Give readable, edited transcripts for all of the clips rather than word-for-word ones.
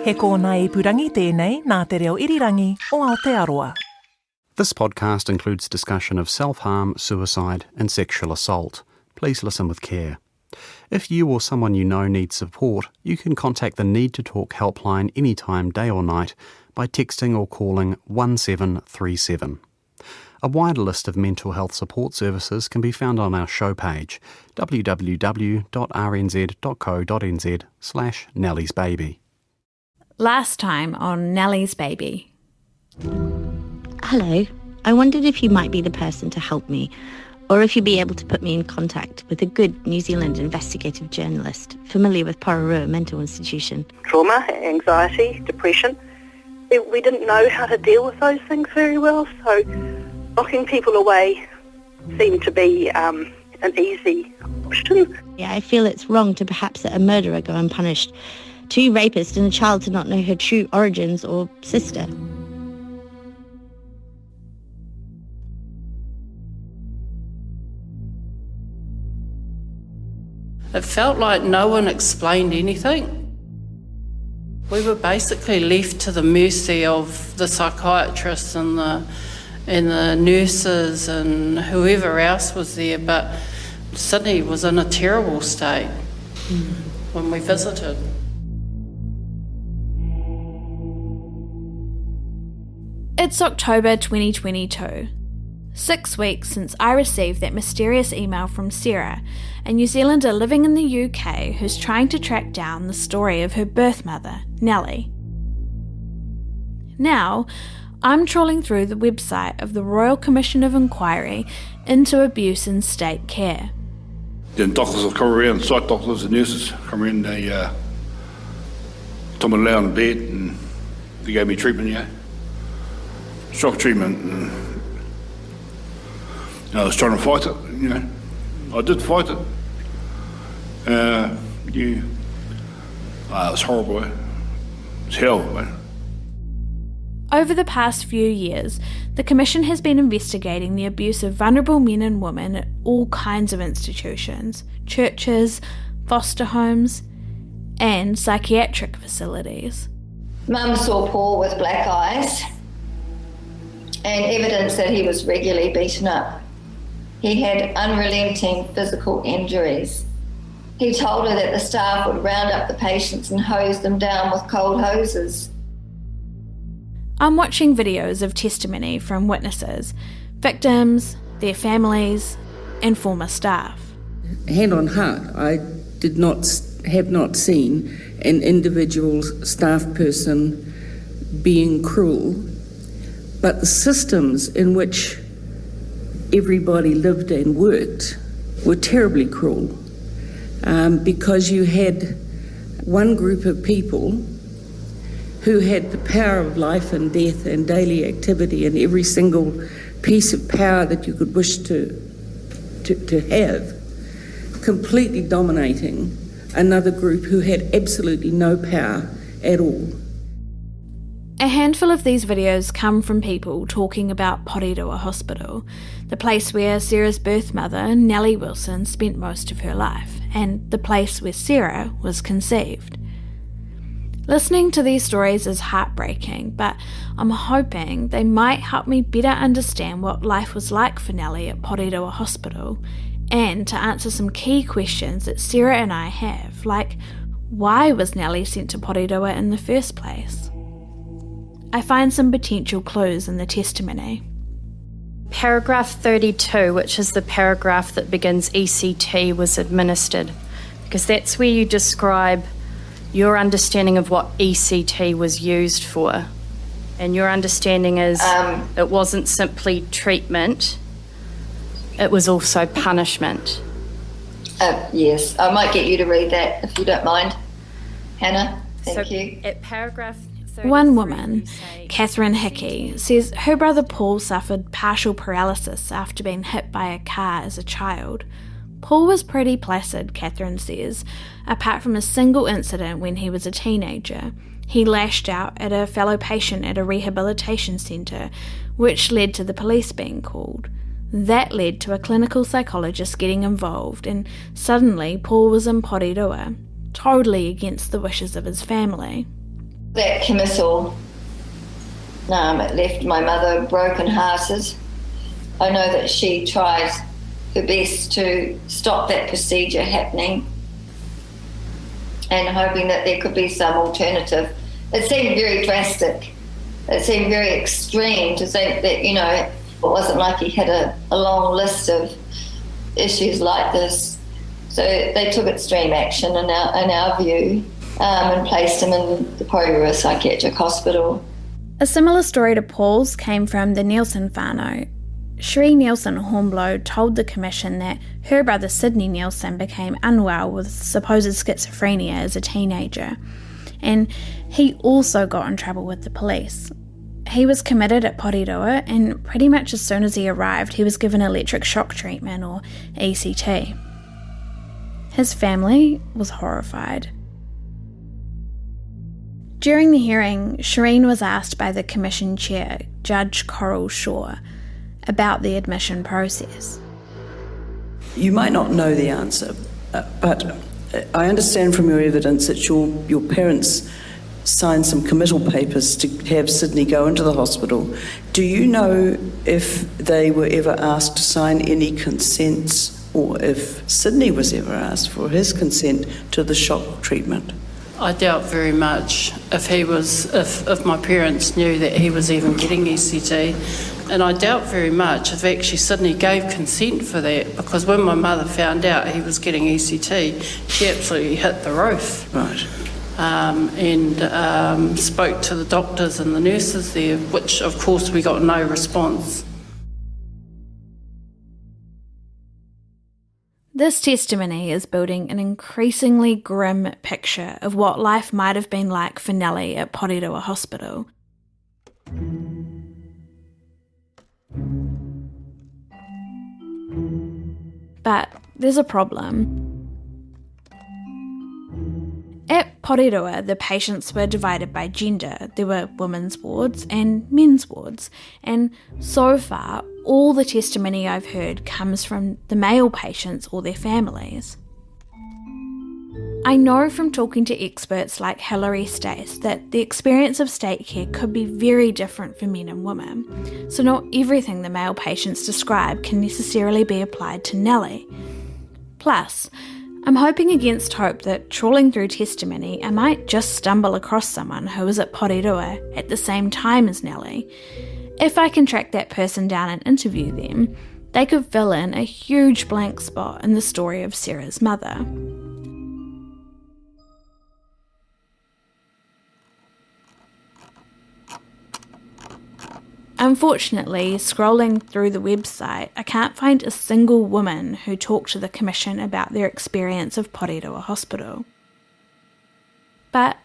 He kōna ipurangi tēnei nā te reo irirangi o Aotearoa. This podcast includes discussion of self-harm, suicide and sexual assault. Please listen with care. If you or someone you know needs support, you can contact the Need to Talk helpline anytime, day or night, by texting or calling 1737. A wider list of mental health support services can be found on our show page, www.rnz.co.nz/Nellie's Baby. Last time on Nellie's Baby. Hello. I wondered if you might be the person to help me, or if you'd be able to put me in contact with a good New Zealand investigative journalist familiar with Porirua mental institution. Trauma, anxiety, depression. We didn't know how to deal with those things very well, so locking people away seemed to be an easy option. Yeah, I feel it's wrong to perhaps let a murderer go unpunished, two rapists and a child to not know her true origins or sister. It felt like no one explained anything. We were basically left to the mercy of the psychiatrists and the nurses and whoever else was there, but Sydney was in a terrible state when we visited. It's October 2022. 6 weeks since I received that mysterious email from Sarah, a New Zealander living in the UK who's trying to track down the story of her birth mother, Nellie. Now, I'm trawling through the website of the Royal Commission of Inquiry into Abuse in State Care. Then doctors will come around, psych doctors and nurses come around, they told me to lay on the bed and they gave me treatment, shock treatment, and I was trying to fight it, I did fight it. It was horrible, It was hell, man. Over the past few years, the Commission has been investigating the abuse of vulnerable men and women at all kinds of institutions, churches, foster homes, and psychiatric facilities. Mum saw Paul with black eyes and evidence that he was regularly beaten up. He had unrelenting physical injuries. He told her that the staff would round up the patients and hose them down with cold hoses. I'm watching videos of testimony from witnesses, victims, their families, and former staff. Hand on heart, I have not seen an individual staff person being cruel, but the systems in which everybody lived and worked were terribly cruel, because you had one group of people who had the power of life and death and daily activity and every single piece of power that you could wish to have, completely dominating another group who had absolutely no power at all. A handful of these videos come from people talking about Porirua Hospital, the place where Sarah's birth mother, Nellie Wilson, spent most of her life, and the place where Sarah was conceived. Listening to these stories is heartbreaking, but I'm hoping they might help me better understand what life was like for Nellie at Porirua Hospital, and to answer some key questions that Sarah and I have, like why was Nellie sent to Porirua in the first place? I find some potential clues in the testimony. Paragraph 32, which is the paragraph that begins ECT, was administered, because that's where you describe your understanding of what ECT was used for. And your understanding is it wasn't simply treatment, it was also punishment. Yes, I might get you to read that if you don't mind. Hannah, thank you. At paragraph 33, one woman, Catherine Hickey, says her brother Paul suffered partial paralysis after being hit by a car as a child. Paul was pretty placid, Catherine says, apart from a single incident when he was a teenager. He lashed out at a fellow patient at a rehabilitation centre, which led to the police being called. That led to a clinical psychologist getting involved, and suddenly Paul was in Porirua, totally against the wishes of his family. That committal left my mother broken-hearted. I know that she tried her best to stop that procedure happening and hoping that there could be some alternative. It seemed very drastic. It seemed very extreme to think that, it wasn't like he had a long list of issues like this. So they took extreme action in our view and placed him in the Porirua Psychiatric Hospital. A similar story to Paul's came from the Nielsen whānau. Sheree Nielsen Hornblow told the Commission that her brother Sydney Nielsen became unwell with supposed schizophrenia as a teenager, and he also got in trouble with the police. He was committed at Porirua, and pretty much as soon as he arrived he was given electric shock treatment, or ECT. His family was horrified. During the hearing, Shireen was asked by the Commission Chair, Judge Coral Shaw, about the admission process. You might not know the answer, but I understand from your evidence that your parents signed some committal papers to have Sydney go into the hospital. Do you know if they were ever asked to sign any consents, or if Sydney was ever asked for his consent to the shock treatment? I doubt very much if my parents knew that he was even getting ECT. And I doubt very much if actually Sydney gave consent for that, because when my mother found out he was getting ECT, she absolutely hit the roof. Right. And spoke to the doctors and the nurses there, which of course we got no response. This testimony is building an increasingly grim picture of what life might have been like for Nellie at Porirua Hospital. But there's a problem. At Porirua, the patients were divided by gender. There were women's wards and men's wards, and so far, all the testimony I've heard comes from the male patients or their families. I know from talking to experts like Hilary Stace that the experience of state care could be very different for men and women, so not everything the male patients describe can necessarily be applied to Nellie. Plus, I'm hoping against hope that trawling through testimony, I might just stumble across someone who was at Porirua at the same time as Nellie. If I can track that person down and interview them, they could fill in a huge blank spot in the story of Sarah's mother. Unfortunately, scrolling through the website, I can't find a single woman who talked to the Commission about their experience of Porirua Hospital. But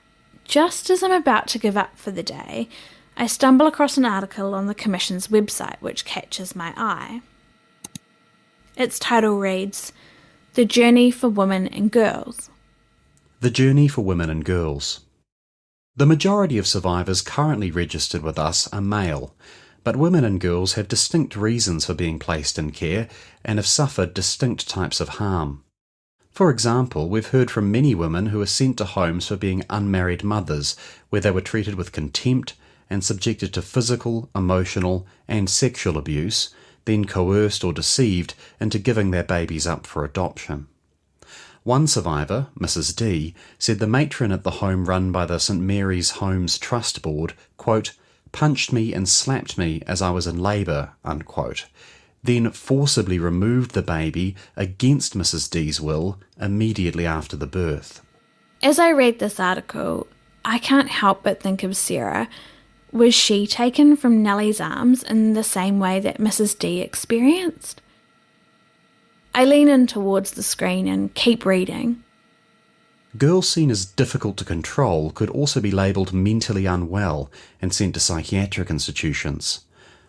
just as I'm about to give up for the day, I stumble across an article on the Commission's website which catches my eye. Its title reads, "The Journey for Women and Girls." The Journey for Women and Girls. The majority of survivors currently registered with us are male, but women and girls have distinct reasons for being placed in care and have suffered distinct types of harm. For example, we've heard from many women who are sent to homes for being unmarried mothers, where they were treated with contempt and subjected to physical, emotional and sexual abuse, then coerced or deceived into giving their babies up for adoption. One survivor, Mrs. D, said the matron at the home run by the St Mary's Homes Trust Board, quote, punched me and slapped me as I was in labour, unquote, then forcibly removed the baby against Mrs. D's will immediately after the birth. As I read this article, I can't help but think of Sarah. Was she taken from Nellie's arms in the same way that Mrs. D experienced? I lean in towards the screen and keep reading. Girls seen as difficult to control could also be labelled mentally unwell and sent to psychiatric institutions.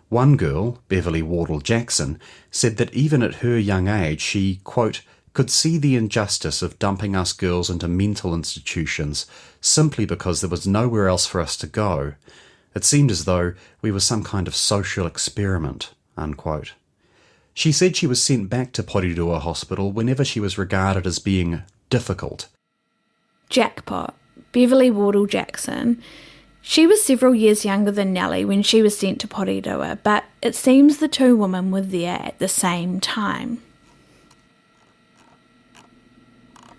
One girl, Beverly Wardle Jackson, said that even at her young age she, quote, could see the injustice of dumping us girls into mental institutions simply because there was nowhere else for us to go. It seemed as though we were some kind of social experiment, unquote. She said she was sent back to Porirua Hospital whenever she was regarded as being difficult. Jackpot. Beverly Wardle Jackson. She was several years younger than Nellie when she was sent to Porirua, but it seems the two women were there at the same time.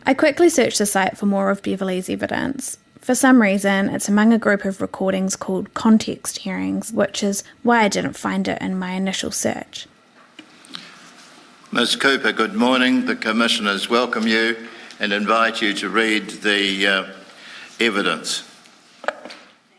I quickly searched the site for more of Beverley's evidence. For some reason, it's among a group of recordings called context hearings, which is why I didn't find it in my initial search. Ms Cooper, good morning. The Commissioners welcome you and invite you to read the evidence.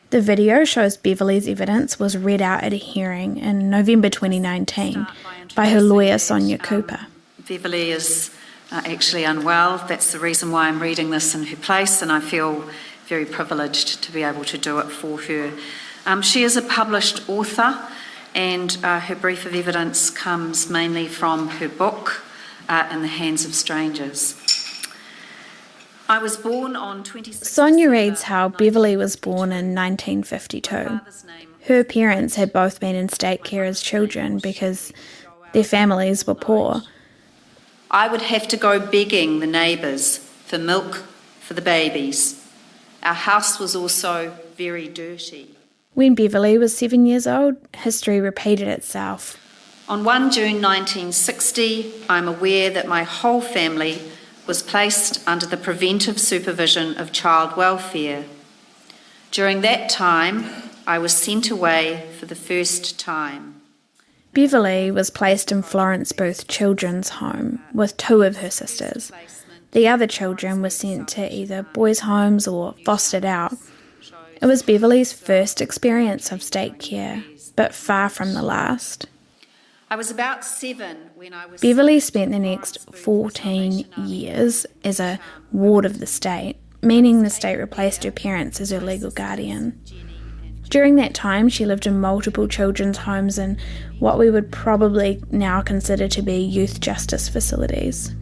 The video shows Beverley's evidence was read out at a hearing in November 2019 by her lawyer Sonia Cooper. Beverley is actually unwell. That's the reason why I'm reading this in her place, and I feel very privileged to be able to do it for her. She is a published author, and her brief of evidence comes mainly from her book, In the Hands of Strangers. I was born on 26... Sonia reads how Beverley was born in 1952. Her parents had both been in state care as children because their families were poor. I would have to go begging the neighbours for milk for the babies. Our house was also very dirty. When Beverley was 7 years old, history repeated itself. On 1 June 1960, I'm aware that my whole family was placed under the preventive supervision of child welfare. During that time, I was sent away for the first time. Beverley was placed in Florence Booth Children's Home with two of her sisters. The other children were sent to either boys' homes or fostered out. It was Beverley's first experience of state care, but far from the last. I was about 7 when I was... Beverley spent the next 14 years as a ward of the state, meaning the state replaced her parents as her legal guardian. During that time, she lived in multiple children's homes and what we would probably now consider to be youth justice facilities.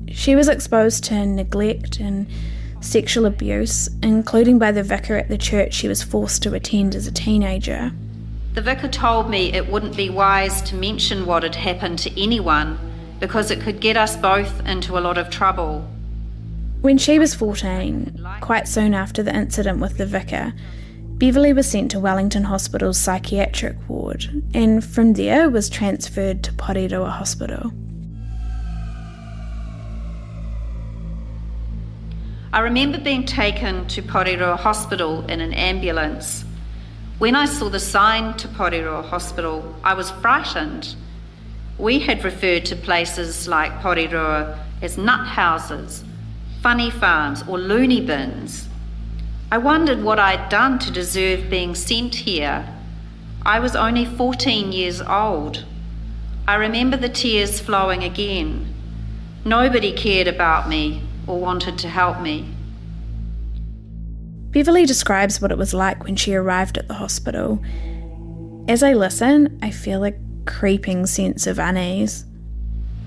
She was exposed to neglect and sexual abuse, including by the vicar at the church she was forced to attend as a teenager. The vicar told me it wouldn't be wise to mention what had happened to anyone because it could get us both into a lot of trouble. When she was 14, quite soon after the incident with the vicar, Beverley was sent to Wellington Hospital's psychiatric ward and from there was transferred to Porirua Hospital. I remember being taken to Porirua Hospital in an ambulance. When I saw the sign to Porirua Hospital, I was frightened. We had referred to places like Porirua as nut houses, funny farms or loony bins. I wondered what I'd done to deserve being sent here. I was only 14 years old. I remember the tears flowing again. Nobody cared about me or wanted to help me. Beverley describes what it was like when she arrived at the hospital. As I listen, I feel a creeping sense of unease.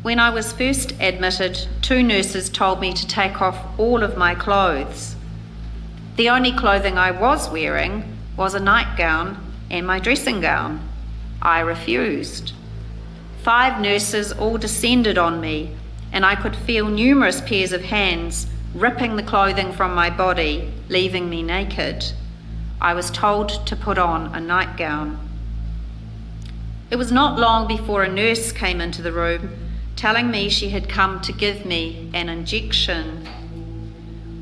When I was first admitted, 2 nurses told me to take off all of my clothes. The only clothing I was wearing was a nightgown and my dressing gown. I refused. 5 nurses all descended on me, and I could feel numerous pairs of hands ripping the clothing from my body, leaving me naked. I was told to put on a nightgown. It was not long before a nurse came into the room, telling me she had come to give me an injection.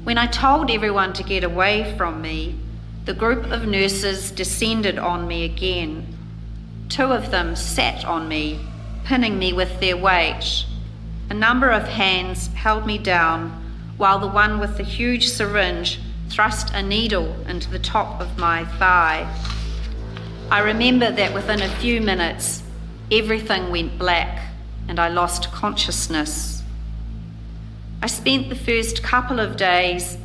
When I told everyone to get away from me, the group of nurses descended on me again. 2 of them sat on me, pinning me with their weight. A number of hands held me down, while the one with the huge syringe thrust a needle into the top of my thigh. I remember that within a few minutes, everything went black and I lost consciousness. I spent the first couple of days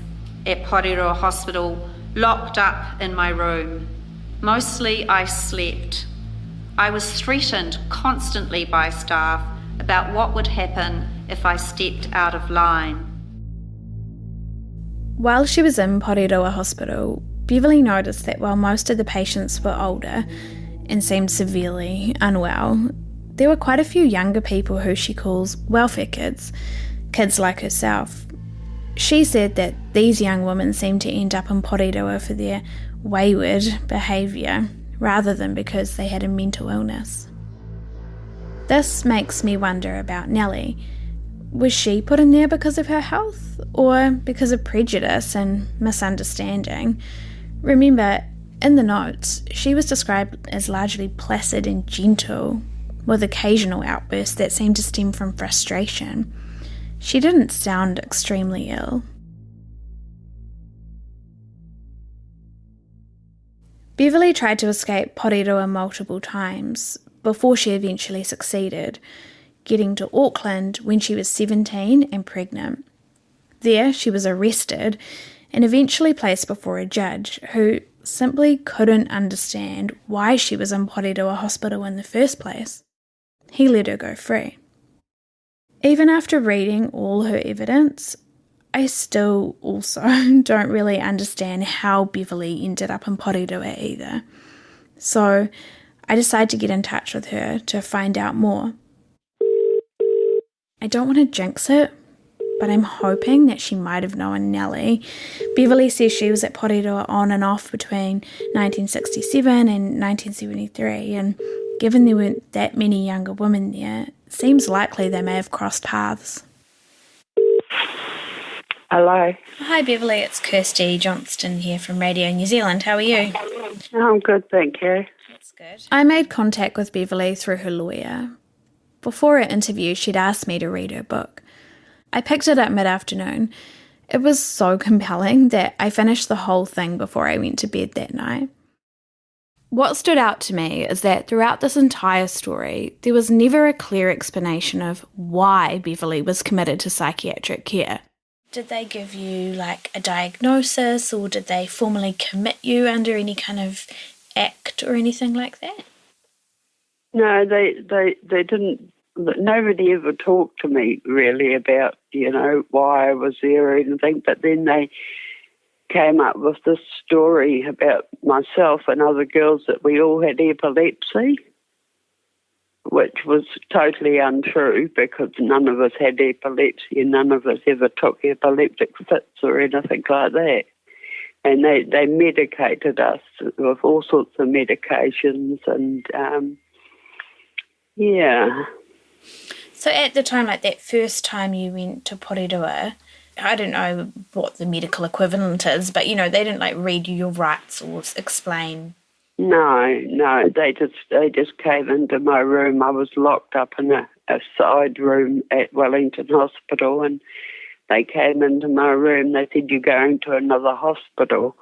at Porirua Hospital locked up in my room. Mostly I slept. I was threatened constantly by staff about what would happen if I stepped out of line. While she was in Porirua Hospital, Beverley noticed that while most of the patients were older and seemed severely unwell, there were quite a few younger people who she calls welfare kids, kids like herself. She said that these young women seemed to end up in Porirua for their wayward behaviour rather than because they had a mental illness. This makes me wonder about Nellie. Was she put in there because of her health or because of prejudice and misunderstanding? Remember, in the notes, she was described as largely placid and gentle, with occasional outbursts that seemed to stem from frustration. She didn't sound extremely ill. Beverly tried to escape Porirua multiple times before she eventually succeeded, getting to Auckland when she was 17 and pregnant. There, she was arrested and eventually placed before a judge who simply couldn't understand why she was in Porirua Hospital in the first place. He let her go free. Even after reading all her evidence, I still also don't really understand how Beverly ended up in Porirua either. So I decided to get in touch with her to find out more. I don't want to jinx it, but I'm hoping that she might have known Nellie. Beverly says she was at Porirua on and off between 1967 and 1973, and given there weren't that many younger women there, it seems likely they may have crossed paths. Hello. Hi Beverly, it's Kirsty Johnston here from Radio New Zealand. How are you? I'm good, thank you. That's good. I made contact with Beverly through her lawyer. Before our interview, she'd asked me to read her book. I picked it up mid-afternoon. It was so compelling that I finished the whole thing before I went to bed that night. What stood out to me is that throughout this entire story, there was never a clear explanation of why Beverly was committed to psychiatric care. Did they give you, a diagnosis, or did they formally commit you under any kind of act or anything like that? No, they didn't. Nobody ever talked to me really about, why I was there or anything, but then they came up with this story about myself and other girls that we all had epilepsy, which was totally untrue because none of us had epilepsy and none of us ever took epileptic fits or anything like that. And they medicated us with all sorts of medications and, yeah. So at the time, that first time you went to Porirua, I don't know what the medical equivalent is, but, they didn't, read you your rights or explain. No, they just came into my room. I was locked up in a side room at Wellington Hospital, and they came into my room. They said, "You're going to another hospital."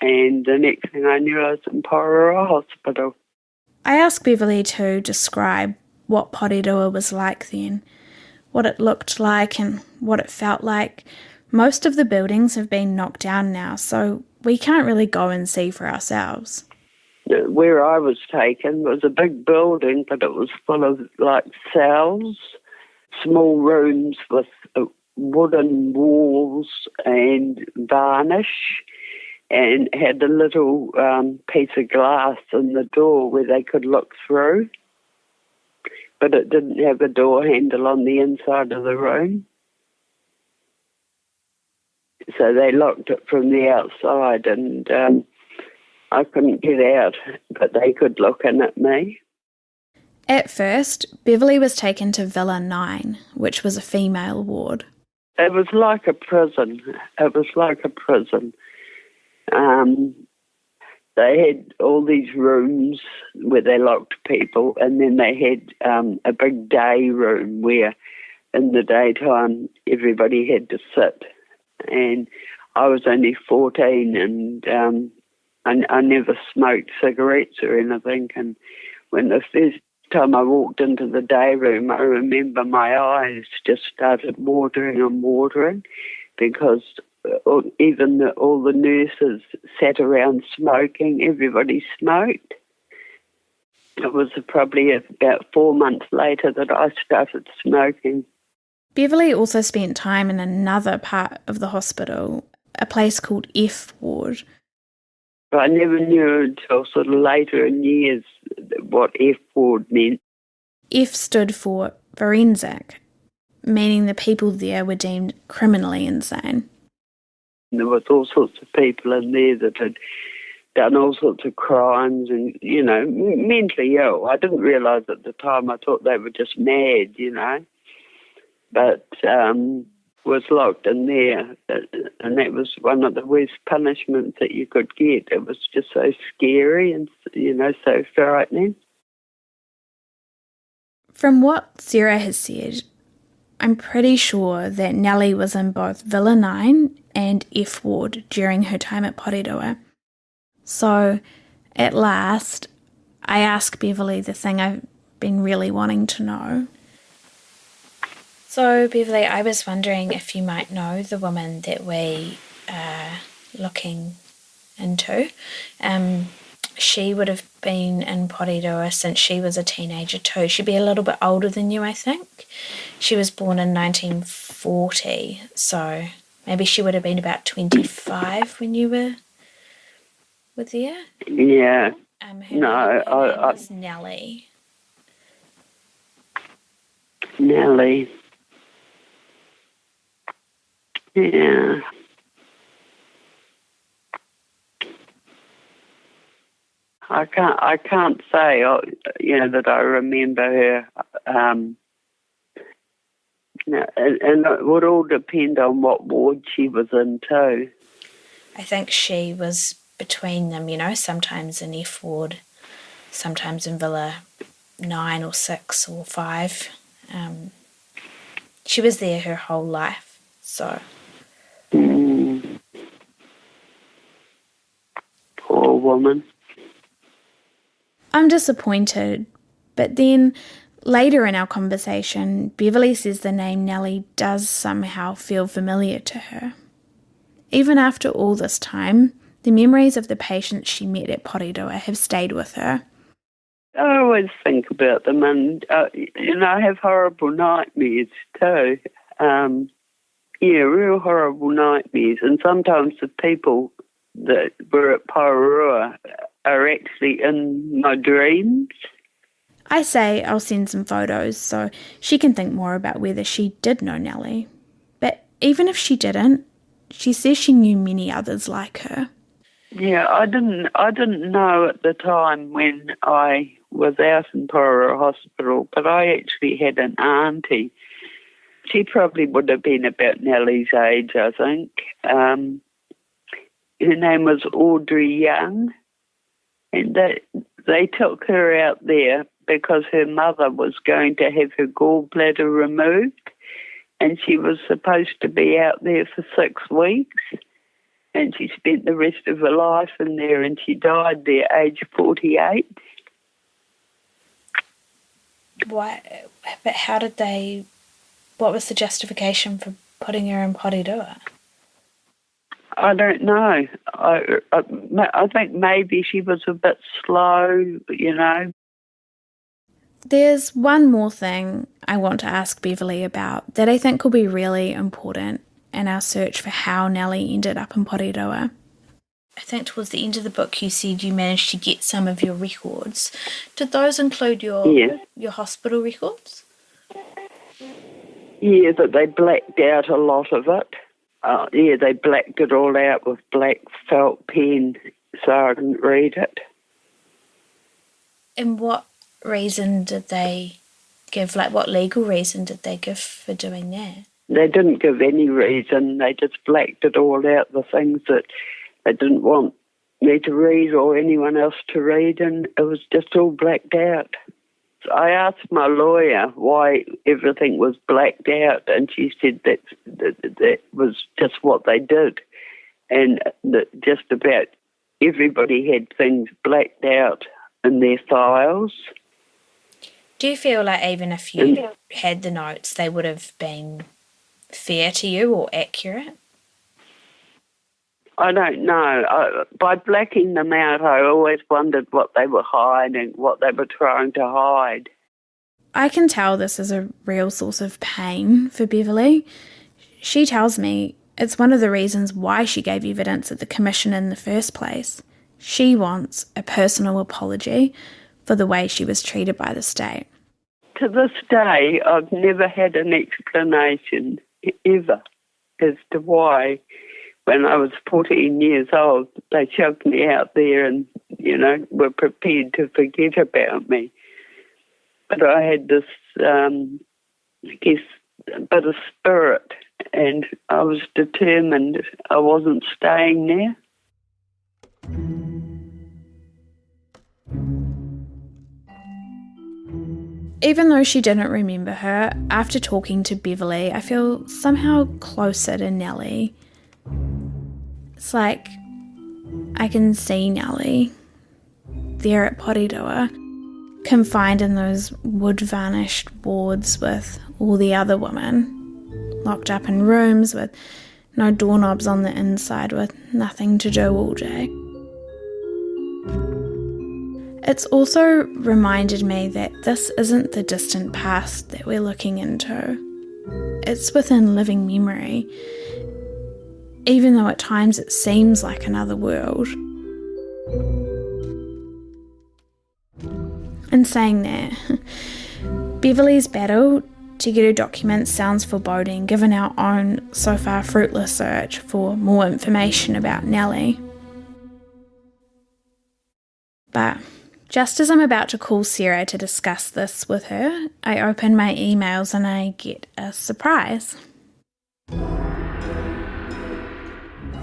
And the next thing I knew, I was in Porirua Hospital. I asked Beverly to describe what Porirua was like then, what it looked like and what it felt like. Most of the buildings have been knocked down now, so we can't really go and see for ourselves. Where I was taken was a big building, but it was full of cells, small rooms with wooden walls and varnish, and had a little piece of glass in the door where they could look through, but it didn't have a door handle on the inside of the room. So they locked it from the outside, and I couldn't get out, but they could look in at me. At first, Beverly was taken to Villa 9, which was a female ward. It was like a prison. They had all these rooms where they locked people, and then they had a big day room where in the daytime everybody had to sit. And I was only 14, and I never smoked cigarettes or anything. And when the first time I walked into the day room, I remember my eyes just started watering because even all the nurses sat around smoking. Everybody smoked. It was probably about 4 months later that I started smoking. Beverly also spent time in another part of the hospital, a place called F ward. I never knew until sort of later in years what F ward meant. F stood for forensic. meaning the people there were deemed criminally insane. There was all sorts of people in there that had done all sorts of crimes and, mentally ill. I didn't realise at the time. I thought they were just mad, But was locked in there, and that was one of the worst punishments that you could get. It was just so scary and, so frightening. From what Sarah has said, I'm pretty sure that Nellie was in both Villa 9 and F Ward during her time at Porirua. So, at last, I asked Beverly the thing I've been really wanting to know. So, Beverly, I was wondering if you might know the woman that we are looking into. She would have been in Porirua since she was a teenager too. She'd be a little bit older than you, I think. She was born in 1940, so maybe she would have been about 25 when you were there. Yeah. Her name was Nellie. Nellie. Yeah. I can't say, that I remember her. And it would all depend on what ward she was in too. I think she was between them, sometimes in F Ward, sometimes in Villa 9 or 6 or 5. She was there her whole life, so. Poor woman. I'm disappointed, but then later in our conversation, Beverly says the name Nellie does somehow feel familiar to her. Even after all this time, the memories of the patients she met at Porirua have stayed with her. I always think about them, and I have horrible nightmares too. Real horrible nightmares, and sometimes the people that were at Porirua are actually in my dreams. I say I'll send some photos so she can think more about whether she did know Nellie. But even if she didn't, she says she knew many others like her. Yeah, I didn't know at the time when I was out in Porirua Hospital, but I actually had an auntie. She probably would have been about Nellie's age, I think. Her name was Audrey Young, and they took her out there because her mother was going to have her gallbladder removed, and she was supposed to be out there for 6 weeks, and she spent the rest of her life in there, and she died there, age 48. What? But how did they? What was the justification for putting her in Porirua? I don't know. I think maybe she was a bit slow, There's one more thing I want to ask Beverly about that I think will be really important in our search for how Nellie ended up in Porirua. I think towards the end of the book you said you managed to get some of your records. Did those include your hospital records? Yeah, but they blacked out a lot of it. They blacked it all out with black felt pen, so I didn't read it. And what reason did they give? What legal reason did they give for doing that? They didn't give any reason. They just blacked it all out, the things that they didn't want me to read or anyone else to read, and it was just all blacked out. I asked my lawyer why everything was blacked out, and she said that was just what they did, and that just about everybody had things blacked out in their files. Do you feel like even if you had the notes, they would have been fair to you or accurate? I don't know. By blacking them out, I always wondered what they were hiding, what they were trying to hide. I can tell this is a real source of pain for Beverly. She tells me it's one of the reasons why she gave evidence at the commission in the first place. She wants a personal apology for the way she was treated by the state. to this day, I've never had an explanation ever as to why, when I was 14 years old, they shoved me out there and, were prepared to forget about me. But I had this, I guess, a bit of spirit, and I was determined I wasn't staying there. Even though she didn't remember her, after talking to Beverly, I feel somehow closer to Nellie. It's like I can see Nellie there at Porirua, confined in those wood-varnished wards with all the other women, locked up in rooms with no doorknobs on the inside, with nothing to do all day. It's also reminded me that this isn't the distant past that we're looking into. It's within living memory, even though at times it seems like another world. In saying that, Beverly's battle to get her documents sounds foreboding given our own so far fruitless search for more information about Nellie. But just as I'm about to call Sarah to discuss this with her, I open my emails and I get a surprise.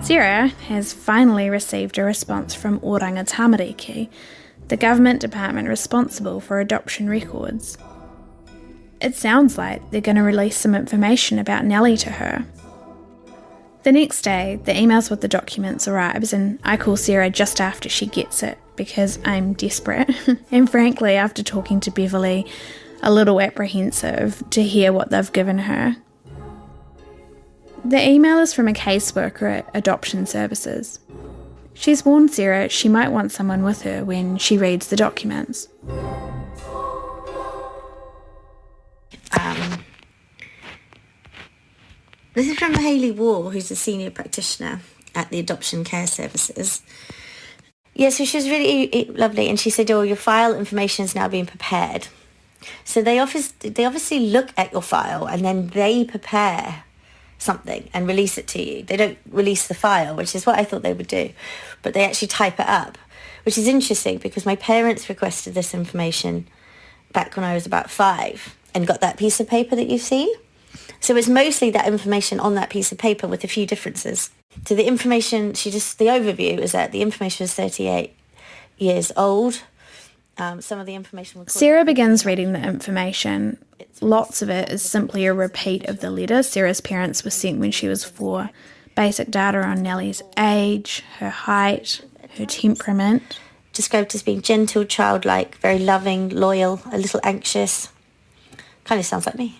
Sarah has finally received a response from Oranga Tamariki, the government department responsible for adoption records. It sounds like they're going to release some information about Nellie to her. The next day, the emails with the documents arrives and I call Sarah just after she gets it because I'm desperate and frankly, after talking to Beverly, a little apprehensive to hear what they've given her. The email is from a caseworker at Adoption Services. She's warned Sarah she might want someone with her when she reads the documents. This is from Hayley Wall, who's a senior practitioner at the Adoption Care Services. Yeah, so she was really lovely, and she said, your file information is now being prepared. So they obviously look at your file, and then they prepare something and release it to you. They don't release the file, which is what I thought they would do, but they actually type it up, which is interesting because my parents requested this information back when I was about 5 and got that piece of paper that you've seen. So it's mostly that information on that piece of paper with a few differences. So the information, the overview is that the information is 38 years old. Some of the information... Sarah begins reading the information. Lots of it is simply a repeat of the letter Sarah's parents were sent when she was 4. Basic data on Nellie's age, her height, her temperament. Described as being gentle, childlike, very loving, loyal, a little anxious. Kind of sounds like me.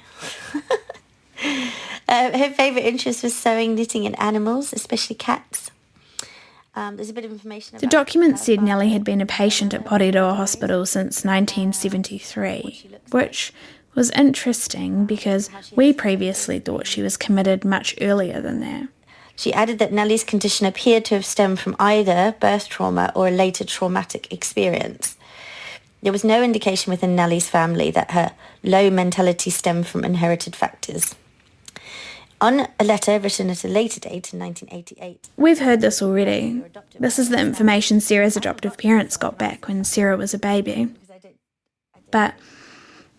Her favourite interest was sewing, knitting and animals, especially cats. There's a bit of information about... The document said Nellie had been a patient at Porirua Hospital since 1973, which was interesting because we previously thought she was committed much earlier than that. She added that Nellie's condition appeared to have stemmed from either birth trauma or a later traumatic experience. There was no indication within Nellie's family that her low mentality stemmed from inherited factors. On a letter written at a later date in 1988... We've heard this already. This is the information Sarah's adoptive parents got back when Sarah was a baby. But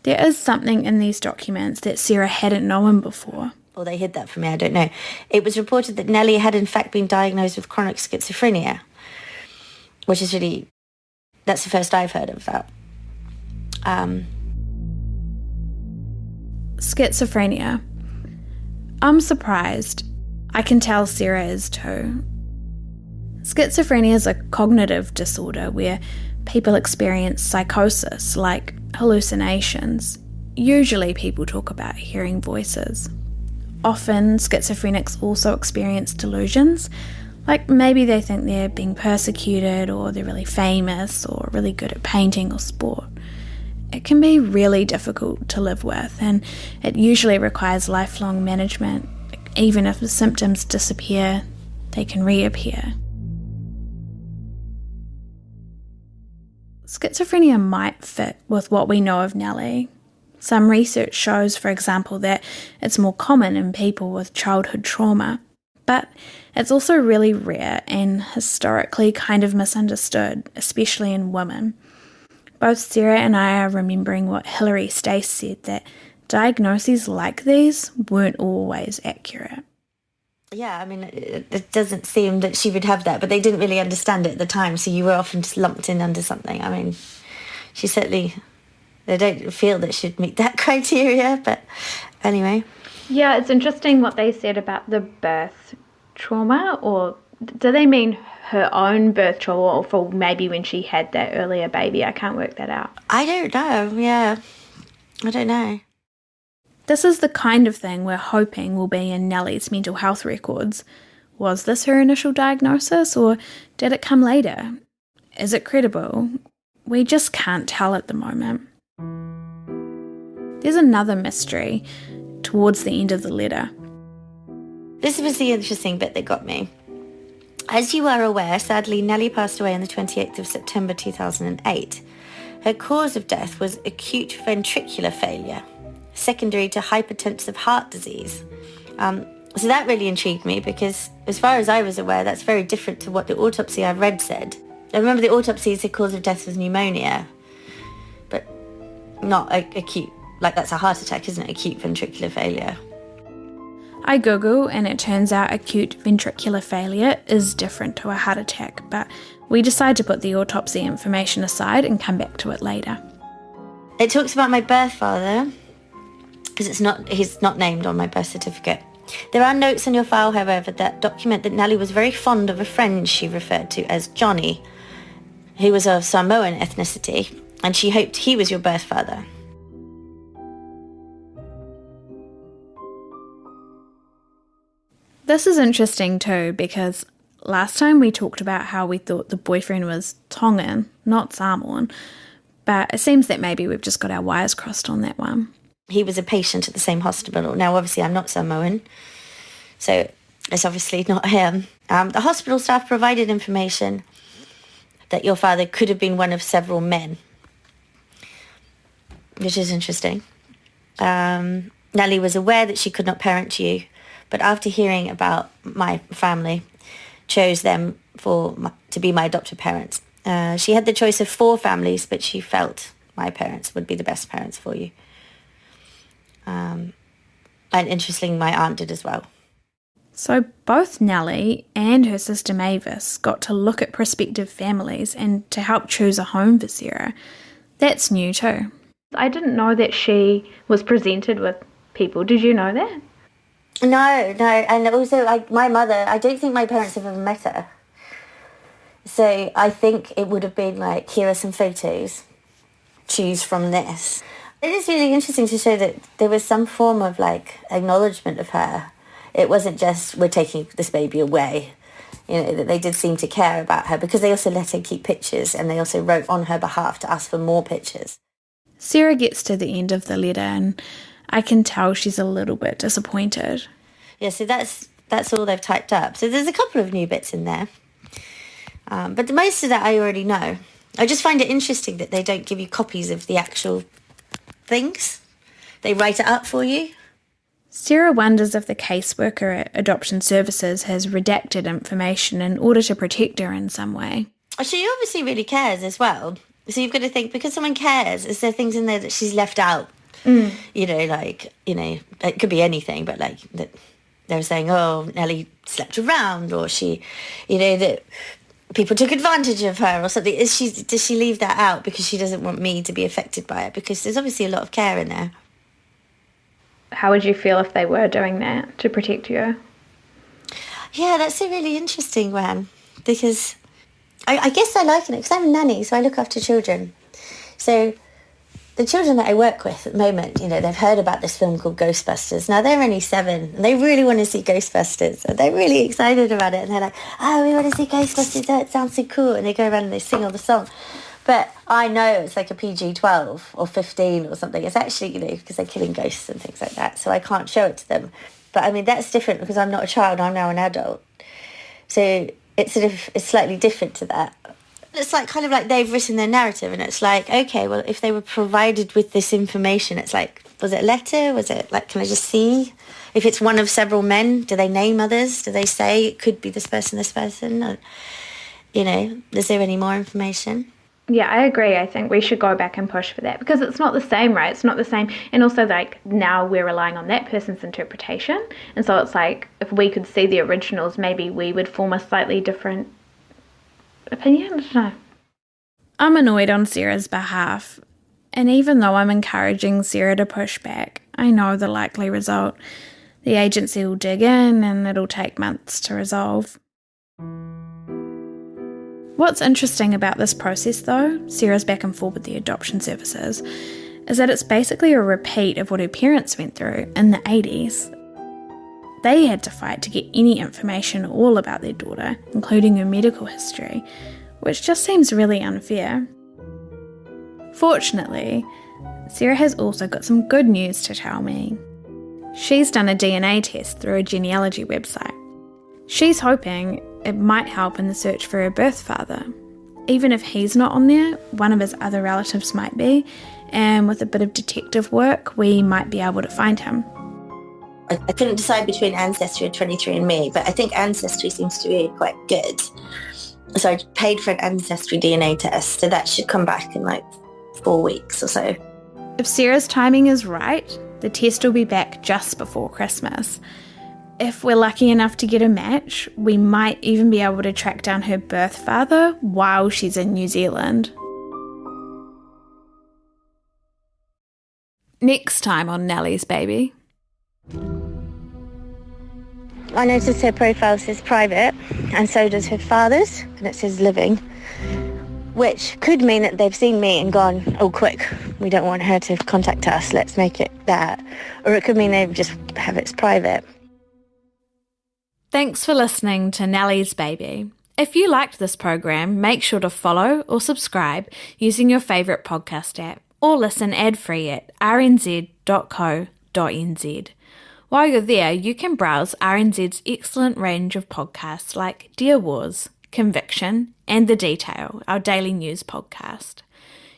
there is something in these documents that Sarah hadn't known before. Or they hid that from me, I don't know. It was reported that Nellie had in fact been diagnosed with chronic schizophrenia, which is really... That's the first I've heard of that. Schizophrenia. I'm surprised. I can tell Sarah is too. Schizophrenia is a cognitive disorder where people experience psychosis, like hallucinations. Usually people talk about hearing voices. Often schizophrenics also experience delusions, like maybe they think they're being persecuted or they're really famous or really good at painting or sport. It can be really difficult to live with, and it usually requires lifelong management. Even if the symptoms disappear, they can reappear. Schizophrenia might fit with what we know of Nellie. Some research shows, for example, that it's more common in people with childhood trauma, but it's also really rare and historically kind of misunderstood, especially in women. Both Sarah and I are remembering what Hilary Stace said, that diagnoses like these weren't always accurate. Yeah, I mean, it doesn't seem that she would have that, but they didn't really understand it at the time, so you were often just lumped in under something. I mean, she certainly, they don't feel that she'd meet that criteria, but anyway. Yeah, it's interesting what they said about the birth trauma, or do they mean her own birth trauma, or for maybe when she had that earlier baby? I can't work that out. I don't know, yeah. I don't know. This is the kind of thing we're hoping will be in Nellie's mental health records. Was this her initial diagnosis, or did it come later? Is it credible? We just can't tell at the moment. There's another mystery towards the end of the letter. This was the interesting bit that got me. As you are aware, sadly, Nellie passed away on the 28th of September 2008. Her cause of death was acute ventricular failure, secondary to hypertensive heart disease. So that really intrigued me because, as far as I was aware, that's very different to what the autopsy I've read said. I remember the autopsy said cause of death was pneumonia, but not acute, like that's a heart attack, isn't it? Acute ventricular failure. I Google and it turns out acute ventricular failure is different to a heart attack, but we decide to put the autopsy information aside and come back to it later. It talks about my birth father, because he's not named on my birth certificate. There are notes in your file, however, that document that Nellie was very fond of a friend she referred to as Johnny, who was of Samoan ethnicity, and she hoped he was your birth father. This is interesting too, because last time we talked about how we thought the boyfriend was Tongan, not Samoan, but it seems that maybe we've just got our wires crossed on that one. He was a patient at the same hospital. Now, obviously, I'm not Samoan, so it's obviously not him. The hospital staff provided information that your father could have been one of several men, which is interesting. Nellie was aware that she could not parent you, but after hearing about my family, chose them to be my adopted parents. She had the choice of 4 families, but she felt my parents would be the best parents for you. And interestingly, my aunt did as well. So both Nellie and her sister Mavis got to look at prospective families and to help choose a home for Sarah. That's new too. I didn't know that she was presented with people. Did you know that? No. And also, my mother, I don't think my parents have ever met her. So I think it would have been like, here are some photos. Choose from this. It is really interesting to show that there was some form of like acknowledgement of her. It wasn't just, we're taking this baby away. You know, that they did seem to care about her because they also let her keep pictures and they also wrote on her behalf to ask for more pictures. Sarah gets to the end of the letter and I can tell she's a little bit disappointed. Yeah, so that's all they've typed up. So there's a couple of new bits in there. But most of that I already know. I just find it interesting that they don't give you copies of the actual things. They write it up for you. Sarah wonders if the caseworker at Adoption Services has redacted information in order to protect her in some way. She obviously really cares as well. So you've got to think, because someone cares, is there things in there that she's left out? You know, like, you know, it could be anything, but like that they're saying, oh, Nellie slept around, or she, you know, that people took advantage of her or something. Does she leave that out because she doesn't want me to be affected by it? Because there's obviously a lot of care in there. How would you feel if they were doing that to protect you? Yeah, that's a really interesting one, because I guess I like it because I'm a nanny, so I look after children. So the children that I work with at the moment, you know, they've heard about this film called Ghostbusters. Now, they're only 7, and they really want to see Ghostbusters, and they're really excited about it, and they're like, oh, we want to see Ghostbusters, oh, it sounds so cool, and they go around and they sing all the songs. But I know it's like a PG-12 or 15 or something. It's actually, you know, because they're killing ghosts and things like that, so I can't show it to them. But, I mean, that's different because I'm not a child, I'm now an adult. So it's slightly different to that. It's like kind of like they've written their narrative, and it's like, okay, well, if they were provided with this information, it's like, was it a letter? Was it like, can I just see? If it's one of several men, do they name others? Do they say it could be this person? Or, is there any more information? Yeah, I agree. I think we should go back and push for that, because it's not the same, right? It's not the same. And also, like, now we're relying on that person's interpretation. And so it's like, if we could see the originals, maybe we would form a slightly different opinion. I don't know. I'm annoyed on Sarah's behalf. And even though I'm encouraging Sarah to push back, I know the likely result. The agency will dig in and it'll take months to resolve. What's interesting about this process, though, Sarah's back and forth with the adoption services, is that it's basically a repeat of what her parents went through in the 80s. They had to fight to get any information at all about their daughter, including her medical history, which just seems really unfair. Fortunately, Sarah has also got some good news to tell me. She's done a DNA test through a genealogy website. She's hoping it might help in the search for her birth father. Even if he's not on there, one of his other relatives might be, and with a bit of detective work, we might be able to find him. I couldn't decide between Ancestry and 23andMe, but I think Ancestry seems to be quite good. So I paid for an Ancestry DNA test, so that should come back in like 4 weeks or so. If Sarah's timing is right, the test will be back just before Christmas. If we're lucky enough to get a match, we might even be able to track down her birth father while she's in New Zealand. Next time on Nellie's Baby. I noticed her profile says private, and so does her father's, and it says living, which could mean that they've seen me and gone, oh, quick, we don't want her to contact us, let's make it that. Or it could mean they just have it's private. Thanks for listening to Nellie's Baby. If you liked this program, make sure to follow or subscribe using your favourite podcast app, or listen ad-free at rnz.co.nz. While you're there, you can browse RNZ's excellent range of podcasts like Dear Wars, Conviction, and The Detail, our daily news podcast.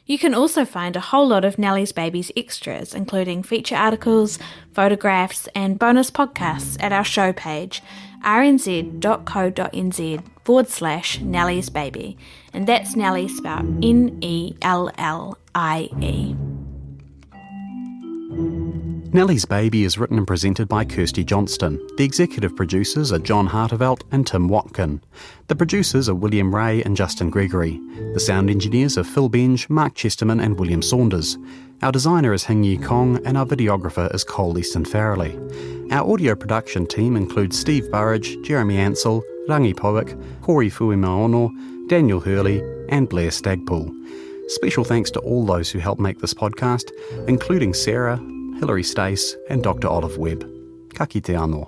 You can also find a whole lot of Nellie's Baby's extras, including feature articles, photographs, and bonus podcasts at our show page, rnz.co.nz/Nellie's Baby. And that's Nellie spelled Nellie. Nellie's Baby is written and presented by Kirsty Johnston. The executive producers are John Hartevelt and Tim Watkin. The producers are William Ray and Justin Gregory. The sound engineers are Phil Benge, Mark Chesterman and William Saunders. Our designer is Hing-Yi Kong and our videographer is Cole Easton Farrelly. Our audio production team includes Steve Burridge, Jeremy Ansell, Rangi Powick, Hori Fuimaono, Daniel Hurley and Blair Stagpool. Special thanks to all those who helped make this podcast, including Sarah, Hilary Stace and Dr. Olive Webb. Ka kite anō.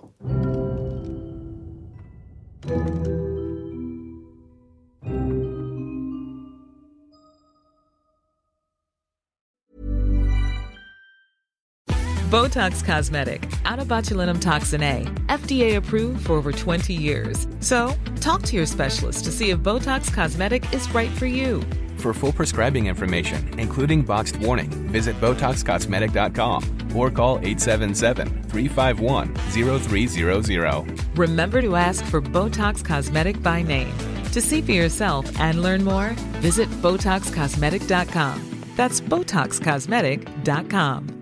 Botox Cosmetic, out of botulinum toxin A, FDA approved for over 20 years. So, talk to your specialist to see if Botox Cosmetic is right for you. For full prescribing information, including boxed warning, visit BotoxCosmetic.com or call 877-351-0300. Remember to ask for Botox Cosmetic by name. To see for yourself and learn more, visit BotoxCosmetic.com. That's BotoxCosmetic.com.